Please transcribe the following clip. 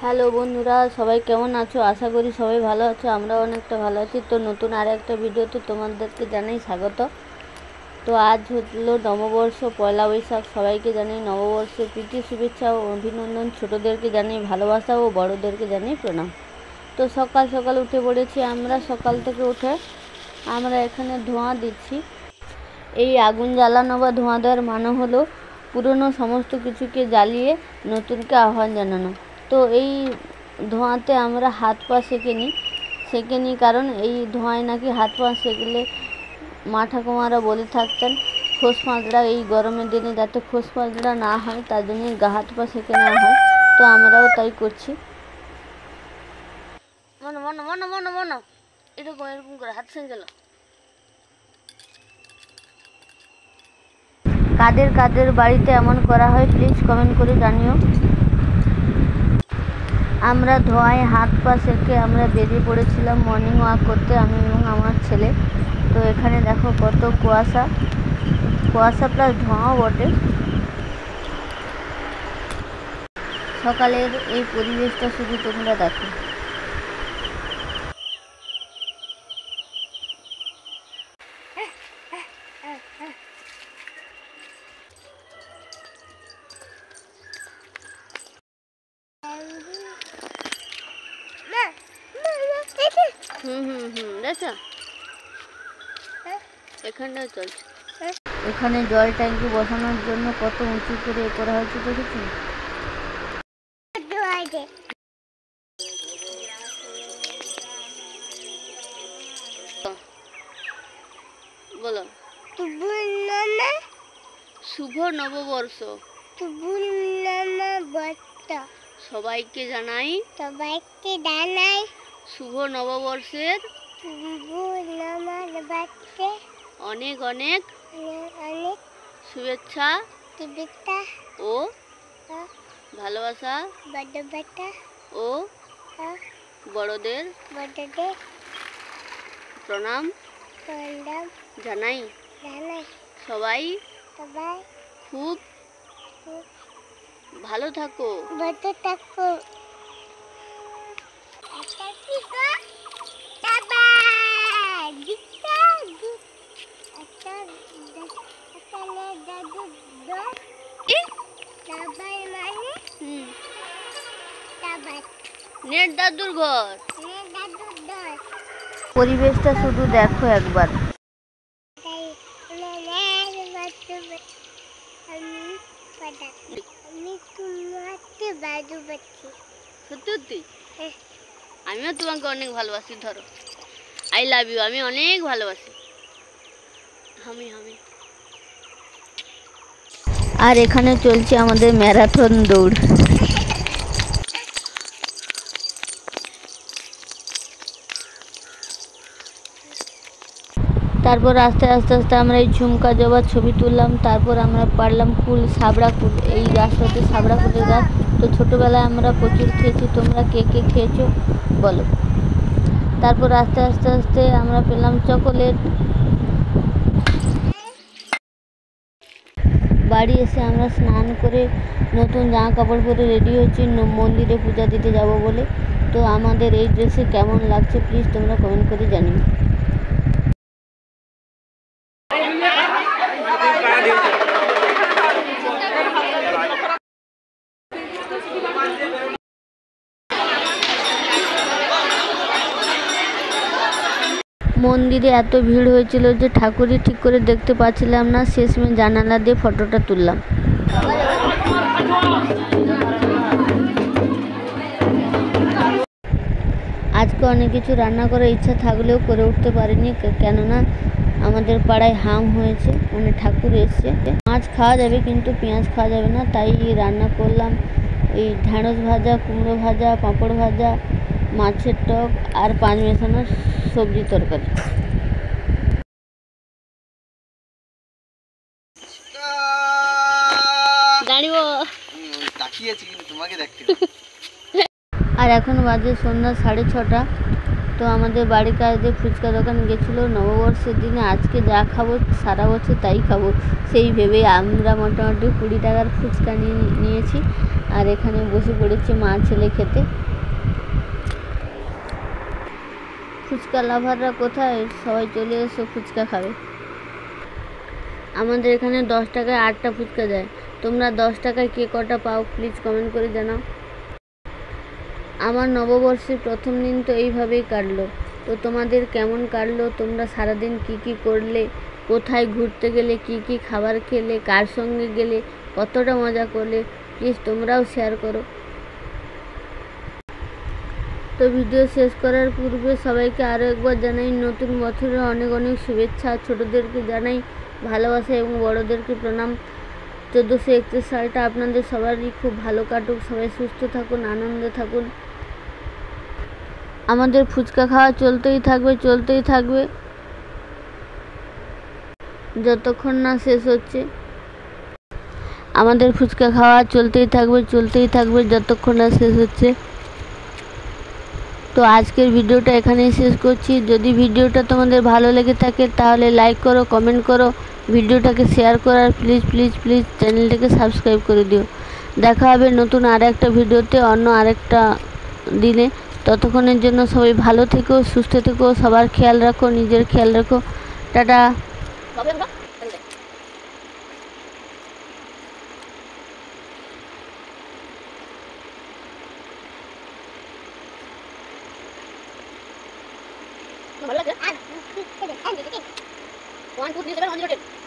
Hello বন্ধুরা, সবাই কেমন আছো? আশা করি সবাই ভালো আছো। আমরা অনেকটা ভালো আছি। তো নতুন আর একটা ভিডিওতে তোমাদেরকে জানাই স্বাগত। তো আজ হলো নববর্ষ, পয়লা বৈশাখ। সবাইকে জানাই নববর্ষের প্রীতি শুভেচ্ছা ও অভিনন্দন। ছোটোদেরকে জানাই ভালোবাসা ও বড়োদেরকে জানাই প্রণাম। তো সকাল সকাল উঠে পড়েছি আমরা। সকাল থেকে উঠে আমরা এখানে ধোঁয়া দিচ্ছি। এই আগুন জ্বালানো বা ধোঁয়া দেওয়ার মানে হলো পুরনো সমস্ত কিছুকে জ্বালিয়ে নতুনকে আহ্বান জানানো। তো এই ধোঁয়াতে আমরা হাত পা সেঁকে নিই, কারণ এই ধোঁয়ায় নাকি হাত পা সেঁকলে মা ঠাকুমারা বলে থাকতেন খোস পাঁচড়া, এই গরমের দিনে যাতে খোস পাঁচড়া না হয় তার জন্য গা হাত পা সেঁকে নেওয়া হয়। তো আমরাও তাই করছি। মনো মনো মনো মনো মনো এরকম এরকম করে হাত সেঁকে গেল। কাদের কাদের বাড়িতে এমন করা হয় প্লিজ কমেন্ট করে জানিও। আমরা ধোঁয়ায় হাত পা সেঁকে আমরা বেরিয়ে পড়েছিলাম মর্নিং ওয়াক করতে, আমি এবং আমার ছেলে। তো এখানে দেখো কত কুয়াশা প্লাস ধোঁয়াও বটে। সকালের এই পরিবেশটা শুধু তোমরা দেখো। দেখো এখানটাও চলছে। এখানে জল ট্যাঙ্কি বসানোর জন্য কত উঁচু করে করা হয়েছে দেখেছি। বলো শুভ নববর্ষ, সবাইকে জানাই শুভ নববর্ষের অনেক অনেক শুভেচ্ছা ও ভালোবাসা ও বড়দের প্রণাম জানাই। সবাই খুব ভালো থাকো। নেট দাদুর ঘর। পরিবেশটা শুধু দেখো একবার। সত্যি আমিও তোমাকে অনেক ভালোবাসি। ধরো আই লাভ ইউ, আমি অনেক ভালোবাসি। আর এখানে চলছে আমাদের ম্যারাথন দৌড়। তারপর আস্তে আস্তে আমরা এই ঝুমকা জবার ছবি তুললাম। তারপর আমরা পারলাম কুল, সাবড়া কুল। এই গাছটাতে সাবড়া কুলের গাছ। তো ছোটোবেলায় আমরা প্রচুর খেয়েছি। তোমরা কে কে খেয়েছো বলো। তারপর আস্তে আস্তে আমরা পেলাম চকোলেট। বাড়ি এসে আমরা স্নান করে নতুন জামা কাপড় পরে রেডি হচ্ছি মন্দিরে পূজা দিতে যাব বলে। তো আমাদের এই ড্রেসে কেমন লাগছে প্লিজ তোমরা কমেন্ট করে জানিও। মন্দিরে এত ভিড় হয়েছিল যে ঠাকুরই ঠিক করে দেখতে পাচ্ছিলাম না। শেষমেশ জানালা দিয়ে ফটোটা তুললাম। আজকে অনেক কিছু রান্না করার ইচ্ছা থাকলেও করে উঠতে পারিনি, কেননা আমাদের পাড়ায় হাম হয়েছে, মানে ঠাকুর এসছে। মাছ খাওয়া যাবে কিন্তু পেঁয়াজ খাওয়া যাবে না, তাই রান্না করলাম এই ঢ্যাঁড়স ভাজা, কুমড়ো ভাজা, পাঁপড় ভাজা, মাছের টক আর 5 মেশানো সবজি তরকারি। আর এখন বাজে সন্ধ্যা 6:30। তো তো আমাদের বাড়ির কাছে ফুচকা দোকান গেছিলো নববর্ষের দিনে, আজকে যা খাবো সারা বছর তাই খাবো সেই ভেবে আমরা মোটামুটি 20 টাকার ফুচকা নিয়েছি। আর এখানে বসে পড়েছি মা ছেলে খেতে। ফুচকা লাভাররা কোথায়, সবাই চলে এসো ফুচকা খাবে। আমাদের এখানে 10 টাকায় 8টা ফুচকা দেয়। তোমরা 10 টাকায় কে কটা পাও প্লিজ কমেন্ট করে জানাও। আমার নববর্ষের প্রথম দিন তো এইভাবেই কাটলো। তো তোমাদের কেমন কাটলো, তোমরা সারাদিন কি কি করলে, কোথায় ঘুরতে গেলে, কি কি খাবার খেলে, কার সঙ্গে গেলে, কতটা মজা করলে, প্লিজ তোমরাও শেয়ার করো। তো ভিডিও শেষ করার পূর্বে সবাইকে আরও একবার জানাই নতুন বছরের অনেক অনেক শুভেচ্ছা। ছোটোদেরকে জানাই ভালোবাসা এবং বড়োদেরকে প্রণাম। 1431 সালটা আপনাদের সবারই খুব ভালো কাটুক, সবাই সুস্থ থাকুন, আনন্দে থাকুন। আমাদের ফুচকা খাওয়া চলতেই থাকবে যতক্ষণ না শেষ হচ্ছে। আমাদের ফুচকা খাওয়া চলতেই থাকবে যতক্ষণ না শেষ হচ্ছে। তো আজকের ভিডিওটা এখানেই শেষ করছি। যদি ভিডিওটা তোমাদের ভালো লেগে থাকে তাহলে লাইক করো, কমেন্ট করো, ভিডিওটাকে শেয়ার করার প্লিজ চ্যানেলটাকে সাবস্ক্রাইব করে দিও। দেখা হবে নতুন আরেকটা ভিডিওতে অন্য আরেকটা দিনে। ততক্ষণের জন্য সবাই ভালো থেকো, সুস্থ থেকো, সবার খেয়াল রাখো, নিজের খেয়াল রাখো। টাটা। ভালো লাগছে 1 2 3 7 1 0 10